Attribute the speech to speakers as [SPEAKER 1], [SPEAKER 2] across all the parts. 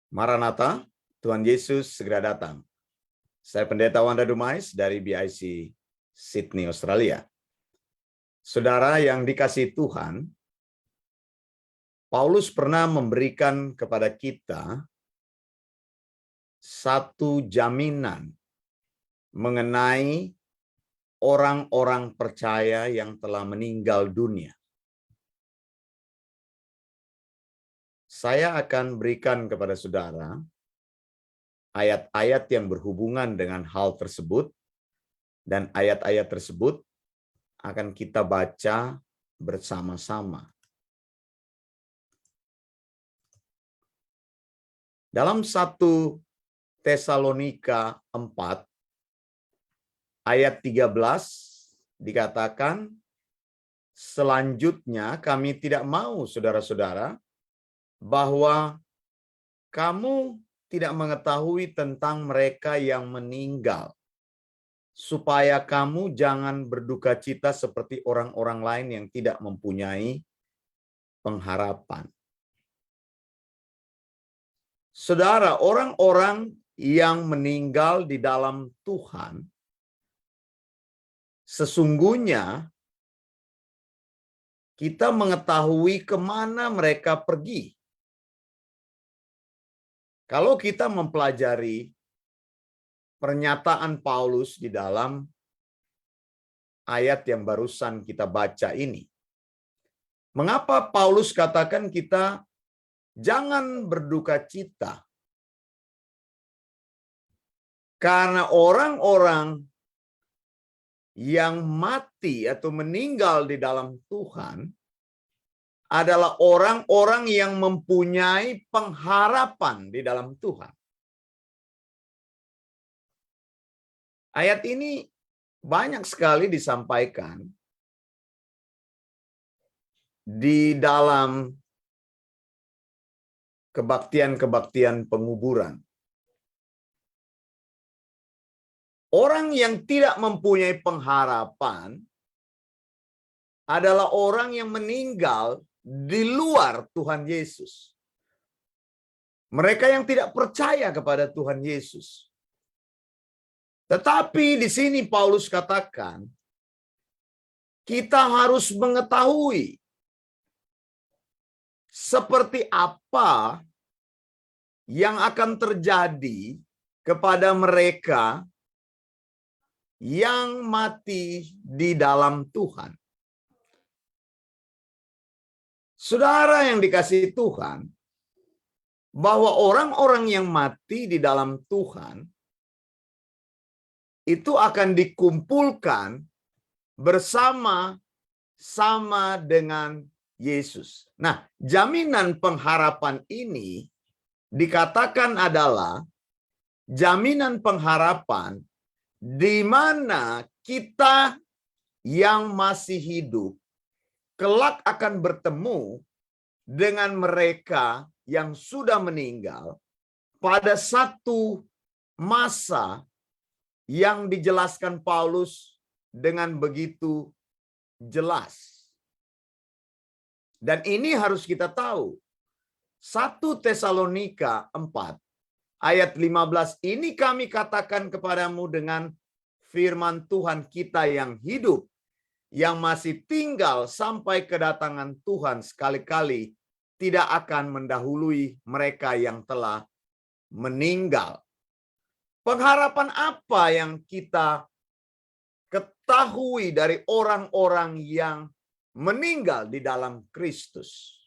[SPEAKER 1] Maranatha, Tuhan Yesus segera datang. Saya Pendeta Wanda Dumais dari BIC Sydney, Australia. Saudara yang dikasihi Tuhan, Paulus pernah memberikan kepada kita satu jaminan mengenai orang-orang percaya yang telah meninggal dunia. Saya akan berikan kepada saudara ayat-ayat yang berhubungan dengan hal tersebut, dan ayat-ayat tersebut akan kita baca bersama-sama. Dalam 1 Tesalonika 4 ayat 13 dikatakan, selanjutnya kami tidak mau saudara-saudara bahwa kamu tidak mengetahui tentang mereka yang meninggal, supaya kamu jangan berduka cita seperti orang-orang lain yang tidak mempunyai pengharapan. Saudara, orang-orang yang meninggal di dalam Tuhan, sesungguhnya kita mengetahui kemana mereka pergi. Kalau kita mempelajari pernyataan Paulus di dalam ayat yang barusan kita baca ini, mengapa Paulus katakan kita jangan berduka cita? Karena orang-orang yang mati atau meninggal di dalam Tuhan adalah orang-orang yang mempunyai pengharapan di dalam Tuhan. Ayat ini banyak sekali disampaikan di dalam kebaktian-kebaktian penguburan. Orang yang tidak mempunyai pengharapan adalah orang yang meninggal di luar Tuhan Yesus. Mereka yang tidak percaya kepada Tuhan Yesus. Tetapi di sini Paulus katakan, kita harus mengetahui seperti apa yang akan terjadi kepada mereka yang mati di dalam Tuhan. Saudara yang dikasihi Tuhan, bahwa orang-orang yang mati di dalam Tuhan itu akan dikumpulkan bersama-sama dengan Yesus. Nah, jaminan pengharapan ini dikatakan adalah jaminan pengharapan di mana kita yang masih hidup kelak akan bertemu dengan mereka yang sudah meninggal pada satu masa yang dijelaskan Paulus dengan begitu jelas. Dan ini harus kita tahu. 1 Tesalonika 4 ayat 15, ini kami katakan kepadamu dengan firman Tuhan kita yang hidup, yang masih tinggal sampai kedatangan Tuhan sekali-kali tidak akan mendahului mereka yang telah meninggal. Pengharapan apa yang kita ketahui dari orang-orang yang meninggal di dalam Kristus?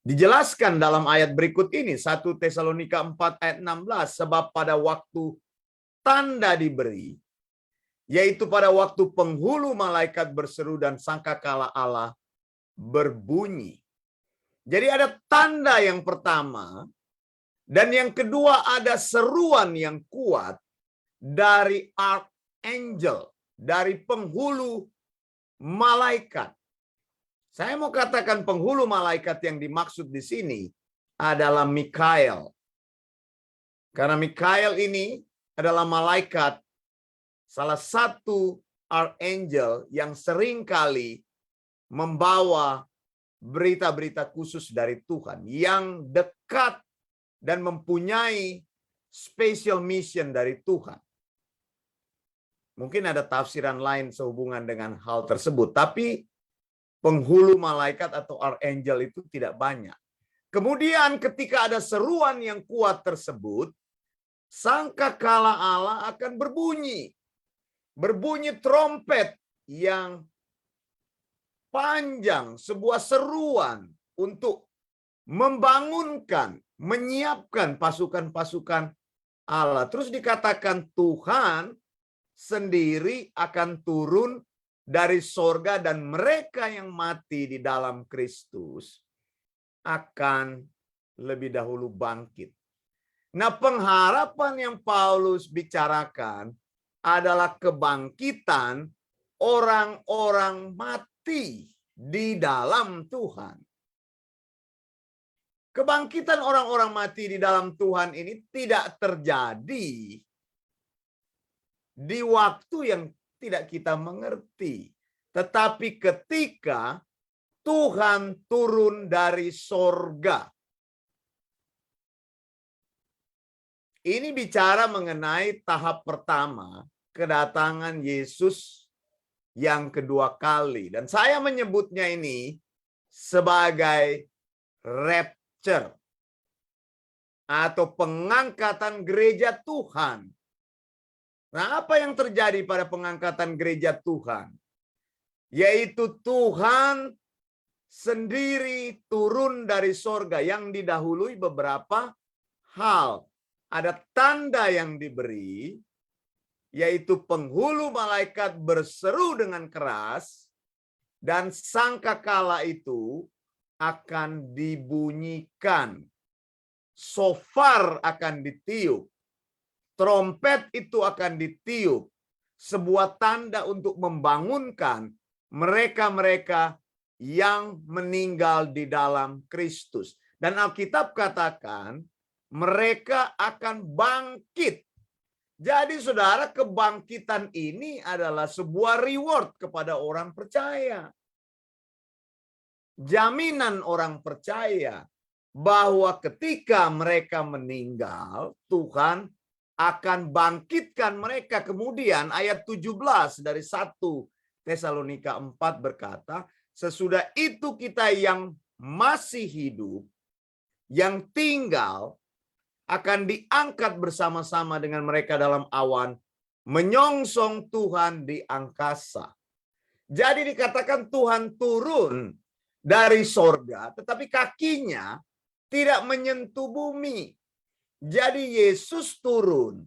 [SPEAKER 1] Dijelaskan dalam ayat berikut ini, 1 Tesalonika 4 ayat 16, sebab pada waktu tanda diberi, yaitu pada waktu penghulu malaikat berseru dan sangkakala Allah berbunyi. Jadi ada tanda yang pertama, dan yang kedua ada seruan yang kuat dari archangel, dari penghulu malaikat. Saya mau katakan penghulu malaikat yang dimaksud di sini adalah Mikael. Karena Mikael ini adalah malaikat, salah satu archangel yang seringkali membawa berita-berita khusus dari Tuhan yang dekat dan mempunyai special mission dari Tuhan. Mungkin ada tafsiran lain sehubungan dengan hal tersebut, tapi penghulu malaikat atau archangel itu tidak banyak. Kemudian ketika ada seruan yang kuat tersebut, sangkakala Allah akan berbunyi. Berbunyi trompet yang panjang, sebuah seruan untuk membangunkan, menyiapkan pasukan-pasukan Allah. Terus dikatakan Tuhan sendiri akan turun dari sorga dan mereka yang mati di dalam Kristus akan lebih dahulu bangkit. Nah, pengharapan yang Paulus bicarakan adalah kebangkitan orang-orang mati di dalam Tuhan. Kebangkitan orang-orang mati di dalam Tuhan ini tidak terjadi di waktu yang tidak kita mengerti. Tetapi ketika Tuhan turun dari sorga. Ini bicara mengenai tahap pertama, kedatangan Yesus yang kedua kali. Dan saya menyebutnya ini sebagai rapture atau pengangkatan gereja Tuhan. Nah, apa yang terjadi pada pengangkatan gereja Tuhan? Yaitu Tuhan sendiri turun dari sorga yang didahului beberapa hal. Ada tanda yang diberi, yaitu penghulu malaikat berseru dengan keras, dan sangkakala itu akan dibunyikan. Shofar akan ditiup. Trompet itu akan ditiup. Sebuah tanda untuk membangunkan mereka-mereka yang meninggal di dalam Kristus. Dan Alkitab katakan, mereka akan bangkit. Jadi saudara, kebangkitan ini adalah sebuah reward kepada orang percaya. Jaminan orang percaya bahwa ketika mereka meninggal, Tuhan akan bangkitkan mereka. Kemudian ayat 17 dari 1 Tesalonika 4 berkata, sesudah itu kita yang masih hidup, yang tinggal, akan diangkat bersama-sama dengan mereka dalam awan, menyongsong Tuhan di angkasa. Jadi dikatakan Tuhan turun dari sorga, tetapi kakinya tidak menyentuh bumi. Jadi Yesus turun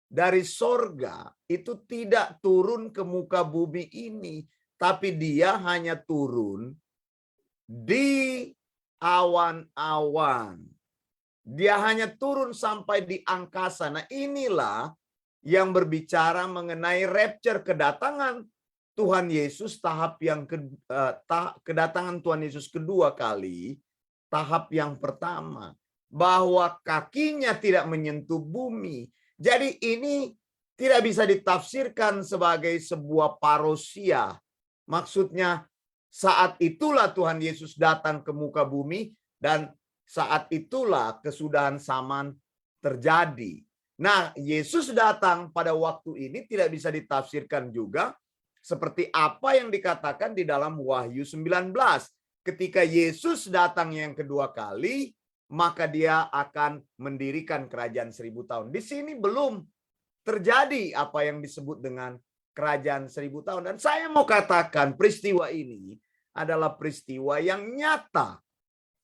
[SPEAKER 1] dari sorga, itu tidak turun ke muka bumi ini, tapi dia hanya turun di awan-awan. Dia hanya turun sampai di angkasa. Nah, inilah yang berbicara mengenai rapture, kedatangan Tuhan Yesus kedatangan Tuhan Yesus kedua kali, tahap yang pertama, bahwa kakinya tidak menyentuh bumi. Jadi ini tidak bisa ditafsirkan sebagai sebuah parousia. Maksudnya saat itulah Tuhan Yesus datang ke muka bumi dan saat itulah kesudahan zaman terjadi. Nah, Yesus datang pada waktu ini tidak bisa ditafsirkan juga seperti apa yang dikatakan di dalam Wahyu 19. Ketika Yesus datang yang kedua kali, maka dia akan mendirikan kerajaan 1000 tahun. Di sini belum terjadi apa yang disebut dengan kerajaan 1000 tahun. Dan saya mau katakan peristiwa ini adalah peristiwa yang nyata,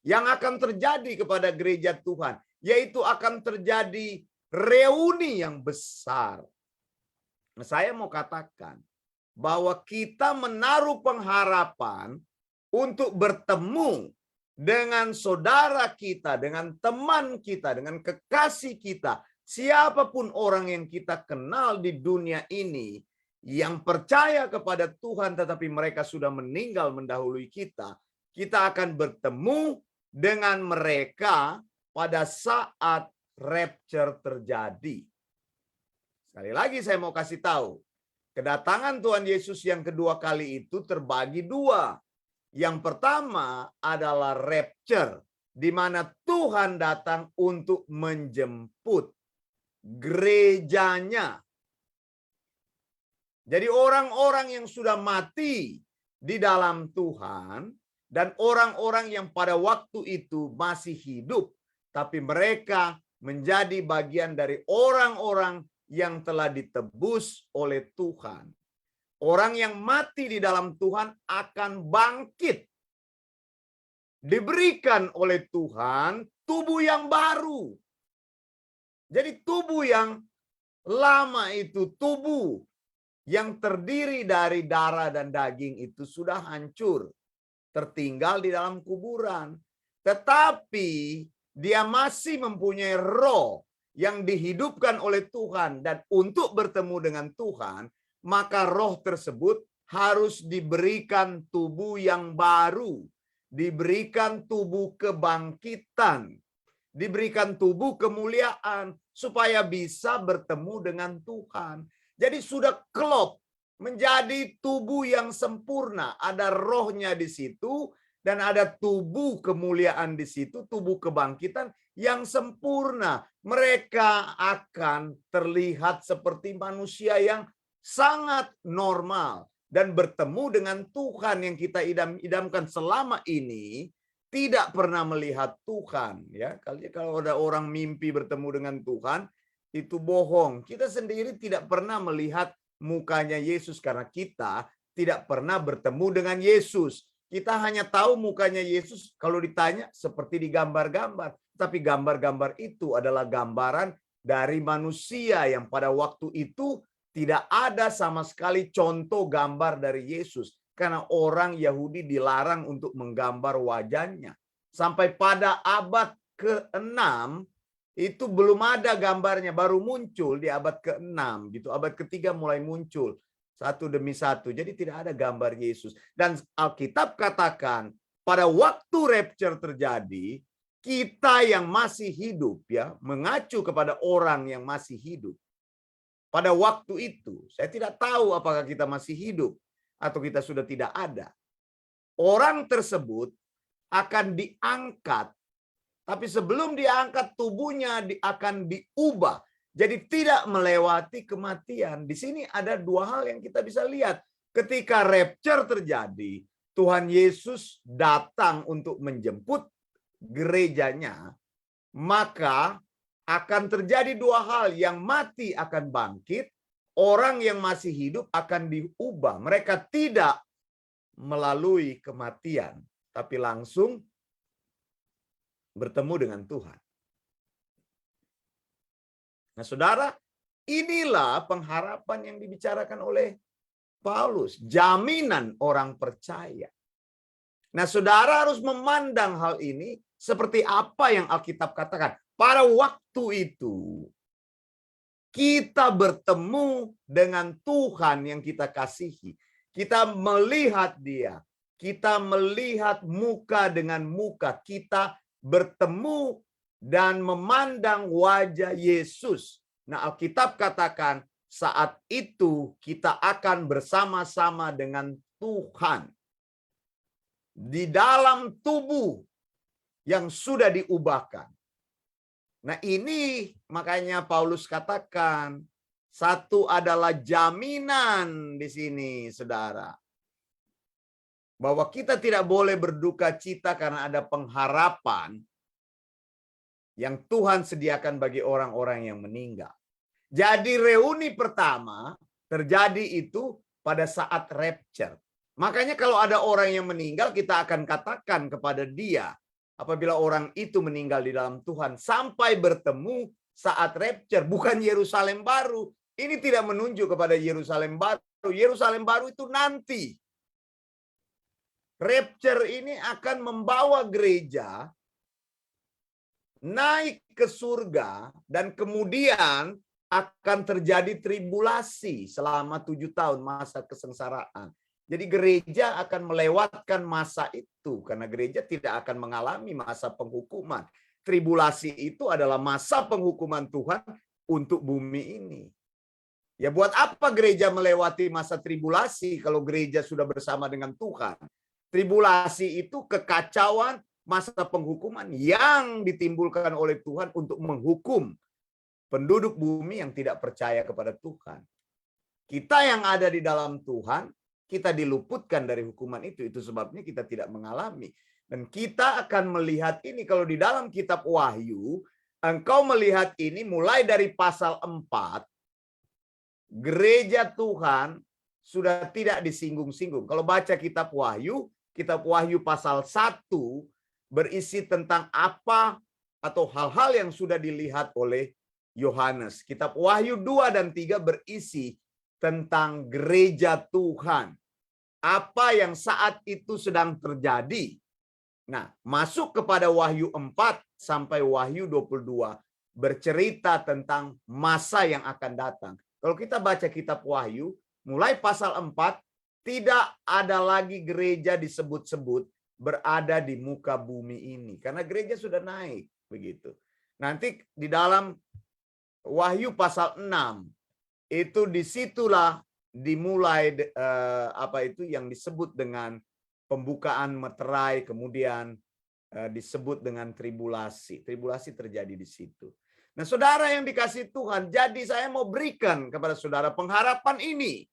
[SPEAKER 1] yang akan terjadi kepada gereja Tuhan, yaitu akan terjadi reuni yang besar. Nah, saya mau katakan bahwa kita menaruh pengharapan untuk bertemu dengan saudara kita, dengan teman kita, dengan kekasih kita, siapapun orang yang kita kenal di dunia ini, yang percaya kepada Tuhan tetapi mereka sudah meninggal mendahului kita, kita akan bertemu dengan mereka pada saat rapture terjadi. Sekali lagi saya mau kasih tahu, kedatangan Tuhan Yesus yang kedua kali itu terbagi dua. Yang pertama adalah rapture, di mana Tuhan datang untuk menjemput gerejanya. Jadi orang-orang yang sudah mati di dalam Tuhan dan orang-orang yang pada waktu itu masih hidup, tapi mereka menjadi bagian dari orang-orang yang telah ditebus oleh Tuhan. Orang yang mati di dalam Tuhan akan bangkit. Diberikan oleh Tuhan tubuh yang baru. Jadi tubuh yang lama itu, tubuh yang terdiri dari darah dan daging itu sudah hancur. Tertinggal di dalam kuburan. Tetapi dia masih mempunyai roh yang dihidupkan oleh Tuhan. Dan untuk bertemu dengan Tuhan, maka roh tersebut harus diberikan tubuh yang baru. Diberikan tubuh kebangkitan. Diberikan tubuh kemuliaan. Supaya bisa bertemu dengan Tuhan. Jadi sudah klop menjadi tubuh yang sempurna. Ada rohnya di situ dan ada tubuh kemuliaan di situ, tubuh kebangkitan yang sempurna. Mereka akan terlihat seperti manusia yang sangat normal dan bertemu dengan Tuhan yang kita idam-idamkan selama ini tidak pernah melihat Tuhan, ya. Kalau ada orang mimpi bertemu dengan Tuhan, itu bohong. Kita sendiri tidak pernah melihat mukanya Yesus karena kita tidak pernah bertemu dengan Yesus. Kita hanya tahu mukanya Yesus kalau ditanya seperti di gambar-gambar. Tapi gambar-gambar itu adalah gambaran dari manusia yang pada waktu itu tidak ada sama sekali contoh gambar dari Yesus. Karena orang Yahudi dilarang untuk menggambar wajahnya. Sampai pada abad ke-6, itu belum ada gambarnya, baru muncul di abad ke-6 gitu. Abad ke-3 mulai muncul satu demi satu. Jadi tidak ada gambar Yesus. Dan Alkitab katakan pada waktu rapture terjadi, kita yang masih hidup ya, mengacu kepada orang yang masih hidup. Pada waktu itu, saya tidak tahu apakah kita masih hidup atau kita sudah tidak ada. Orang tersebut akan diangkat. Tapi sebelum diangkat tubuhnya akan diubah. Jadi tidak melewati kematian. Di sini ada dua hal yang kita bisa lihat. Ketika rapture terjadi, Tuhan Yesus datang untuk menjemput gerejanya. Maka akan terjadi dua hal. Yang mati akan bangkit. Orang yang masih hidup akan diubah. Mereka tidak melalui kematian. Tapi langsung bertemu dengan Tuhan. Nah, saudara, inilah pengharapan yang dibicarakan oleh Paulus. Jaminan orang percaya. Nah, saudara harus memandang hal ini seperti apa yang Alkitab katakan. Pada waktu itu, kita bertemu dengan Tuhan yang kita kasihi. Kita melihat Dia. Kita melihat muka dengan muka. Kita bertemu dan memandang wajah Yesus. Nah, Alkitab katakan saat itu kita akan bersama-sama dengan Tuhan di dalam tubuh yang sudah diubahkan. Nah, ini makanya Paulus katakan satu adalah jaminan di sini, saudara. Bahwa kita tidak boleh berduka cita karena ada pengharapan yang Tuhan sediakan bagi orang-orang yang meninggal. Jadi reuni pertama terjadi itu pada saat rapture. Makanya kalau ada orang yang meninggal, kita akan katakan kepada dia, apabila orang itu meninggal di dalam Tuhan, sampai bertemu saat rapture, bukan Yerusalem baru. Ini tidak menunjuk kepada Yerusalem baru. Yerusalem baru itu nanti. Rapture ini akan membawa gereja naik ke surga dan kemudian akan terjadi tribulasi selama 7 tahun masa kesengsaraan. Jadi gereja akan melewatkan masa itu karena gereja tidak akan mengalami masa penghukuman. Tribulasi itu adalah masa penghukuman Tuhan untuk bumi ini. Ya, buat apa gereja melewati masa tribulasi kalau gereja sudah bersama dengan Tuhan? Tribulasi itu kekacauan masa penghukuman yang ditimbulkan oleh Tuhan untuk menghukum penduduk bumi yang tidak percaya kepada Tuhan. Kita yang ada di dalam Tuhan, kita diluputkan dari hukuman itu. Itu sebabnya kita tidak mengalami. Dan kita akan melihat ini kalau di dalam kitab Wahyu, engkau melihat ini mulai dari pasal 4, gereja Tuhan sudah tidak disinggung-singgung. Kalau baca kitab Wahyu pasal 1 berisi tentang apa atau hal-hal yang sudah dilihat oleh Yohanes. Kitab Wahyu 2 dan 3 berisi tentang gereja Tuhan. Apa yang saat itu sedang terjadi. Nah, masuk kepada Wahyu 4 sampai Wahyu 22 bercerita tentang masa yang akan datang. Kalau kita baca kitab Wahyu, mulai pasal 4, tidak ada lagi gereja disebut-sebut berada di muka bumi ini. Karena gereja sudah naik. Begitu. Nanti di dalam Wahyu pasal 6, itu disitulah dimulai yang disebut dengan pembukaan meterai, kemudian disebut dengan tribulasi. Tribulasi terjadi di situ. Nah, saudara yang dikasihi Tuhan, jadi saya mau berikan kepada saudara pengharapan ini,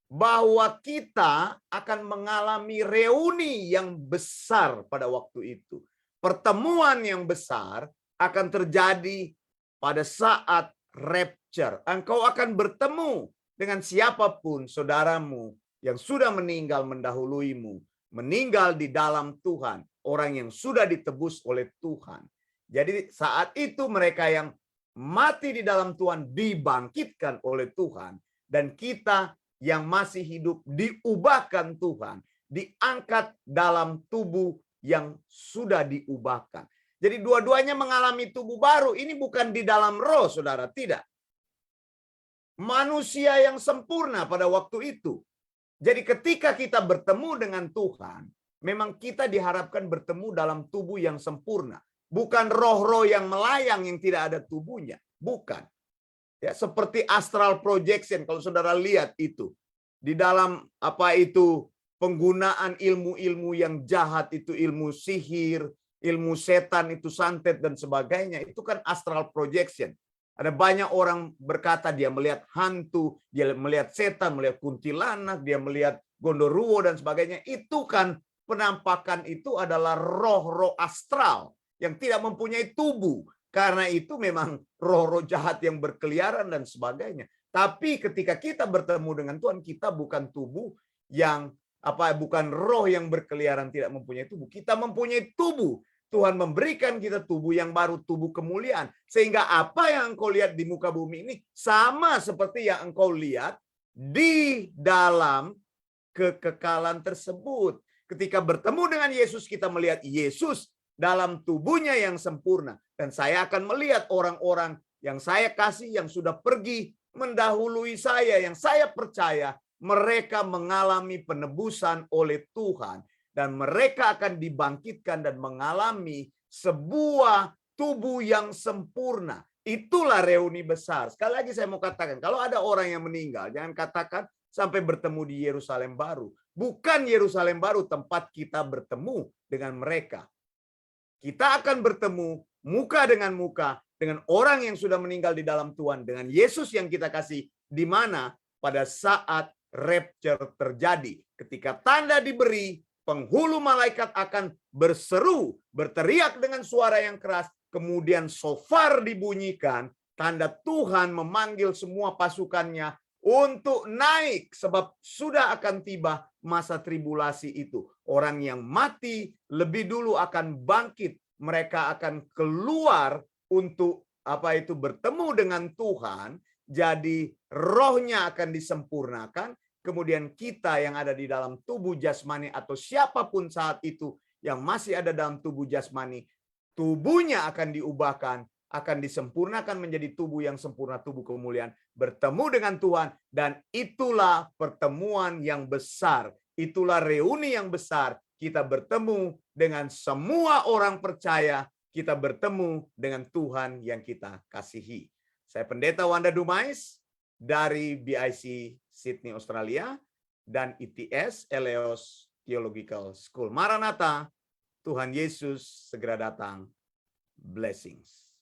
[SPEAKER 1] bahwa kita akan mengalami reuni yang besar pada waktu itu. Pertemuan yang besar akan terjadi pada saat rapture. Engkau akan bertemu dengan siapapun saudaramu yang sudah meninggal mendahuluimu, meninggal di dalam Tuhan, orang yang sudah ditebus oleh Tuhan. Jadi saat itu mereka yang mati di dalam Tuhan dibangkitkan oleh Tuhan, dan kita yang masih hidup diubahkan Tuhan, diangkat dalam tubuh yang sudah diubahkan. Jadi dua-duanya mengalami tubuh baru. Ini bukan di dalam roh, saudara. Tidak. Manusia yang sempurna pada waktu itu. Jadi ketika kita bertemu dengan Tuhan, memang kita diharapkan bertemu dalam tubuh yang sempurna. Bukan roh-roh yang melayang yang tidak ada tubuhnya. Bukan. Ya, seperti astral projection, kalau saudara lihat itu. Di dalam penggunaan ilmu-ilmu yang jahat, itu ilmu sihir, ilmu setan, itu santet dan sebagainya, itu kan astral projection. Ada banyak orang berkata dia melihat hantu, dia melihat setan, melihat kuntilanak, dia melihat gondoruo dan sebagainya. Itu kan penampakan itu adalah roh-roh astral yang tidak mempunyai tubuh. Karena itu memang roh-roh jahat yang berkeliaran dan sebagainya. Tapi ketika kita bertemu dengan Tuhan, kita bukan tubuh yang bukan roh yang berkeliaran tidak mempunyai tubuh. Kita mempunyai tubuh. Tuhan memberikan kita tubuh yang baru, tubuh kemuliaan. Sehingga apa yang engkau lihat di muka bumi ini sama seperti yang engkau lihat di dalam kekekalan tersebut. Ketika bertemu dengan Yesus, kita melihat Yesus dalam tubuhnya yang sempurna. Dan saya akan melihat orang-orang yang saya kasih, yang sudah pergi mendahului saya, yang saya percaya mereka mengalami penebusan oleh Tuhan. Dan mereka akan dibangkitkan dan mengalami sebuah tubuh yang sempurna. Itulah reuni besar. Sekali lagi saya mau katakan, kalau ada orang yang meninggal, jangan katakan sampai bertemu di Yerusalem baru. Bukan Yerusalem baru tempat kita bertemu dengan mereka. Kita akan bertemu muka dengan orang yang sudah meninggal di dalam Tuhan, dengan Yesus yang kita kasih, di mana pada saat rapture terjadi. Ketika tanda diberi, penghulu malaikat akan berseru, berteriak dengan suara yang keras, kemudian shofar dibunyikan, tanda Tuhan memanggil semua pasukannya untuk naik, sebab sudah akan tiba masa tribulasi itu. Orang yang mati lebih dulu akan bangkit, mereka akan keluar untuk bertemu dengan Tuhan, jadi rohnya akan disempurnakan. Kemudian kita yang ada di dalam tubuh jasmani atau siapapun saat itu yang masih ada dalam tubuh jasmani, tubuhnya akan diubahkan, akan disempurnakan menjadi tubuh yang sempurna, tubuh kemuliaan, bertemu dengan Tuhan. Dan itulah pertemuan yang besar, itulah reuni yang besar. Kita bertemu dengan semua orang percaya, kita bertemu dengan Tuhan yang kita kasihi. Saya Pendeta Wanda Dumais dari BIC Sydney, Australia, dan ITS Eleos Theological School. Maranatha, Tuhan Yesus segera datang. Blessings.